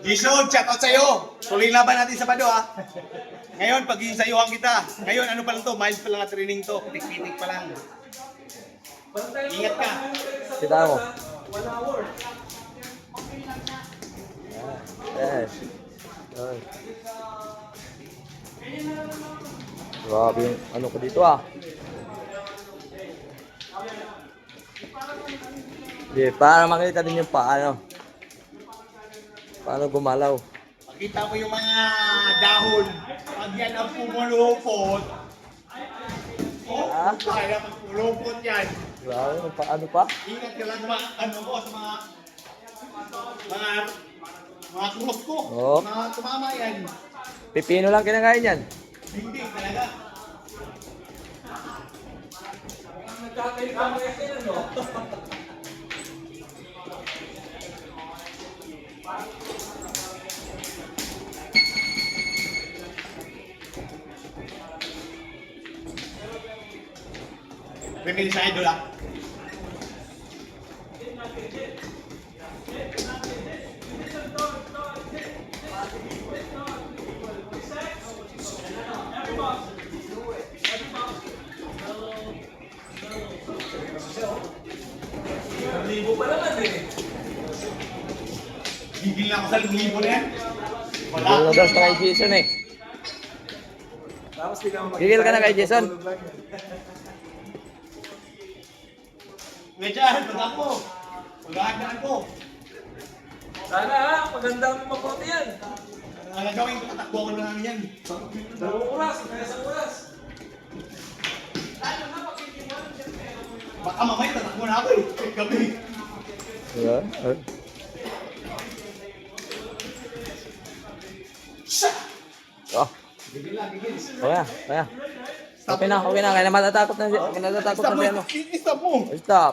Jason, shout out sa'yo. Tuloy laban natin sa Bado ha. Ngayon, pag-iisayuhan kita. Ngayon, ano pa lang to? Miles pa lang na training to. Pitik-pitik pa lang. Ingat ka. Kita mo. 1 hour. Yes. Ay. Grabe yung ano ko dito ah. Hindi, para makita din yung paano. Paano gumalaw. Makita mo yung mga dahon. Pag yan ang pumulupot. Ah? Kaya pagpulupot yan. Grabe, paano pa? Ingat ka lang ano ko sa mga cross ko. Oo. Mga tumama yan. Pipino lang kinakain yan. Hindi talaga. Nagkakayo-kayo kayo, no? Remili sa idol ah. Libo pa naman eh. Gigil na ako sa libo na yan. Wala. Gigil na daw sa kay Jason eh. Tapos di ka Gigil ka na kay Jason. Medyan, pag ako. Pag-aandaan ko. Sana ha, magandang mabuti yan. Ang gagawin ko, tatakbo ko na namin yan. 2 oras, kaya 1 oras. Baka mamaya tatakbo na ako eh. Gabi. Diba? Shit! Oh. Okay na, okay na. Okay na, okay na. Kaya na matatakot na siya. Kaya natatakot na siya. Ano. Stop mo! Stop.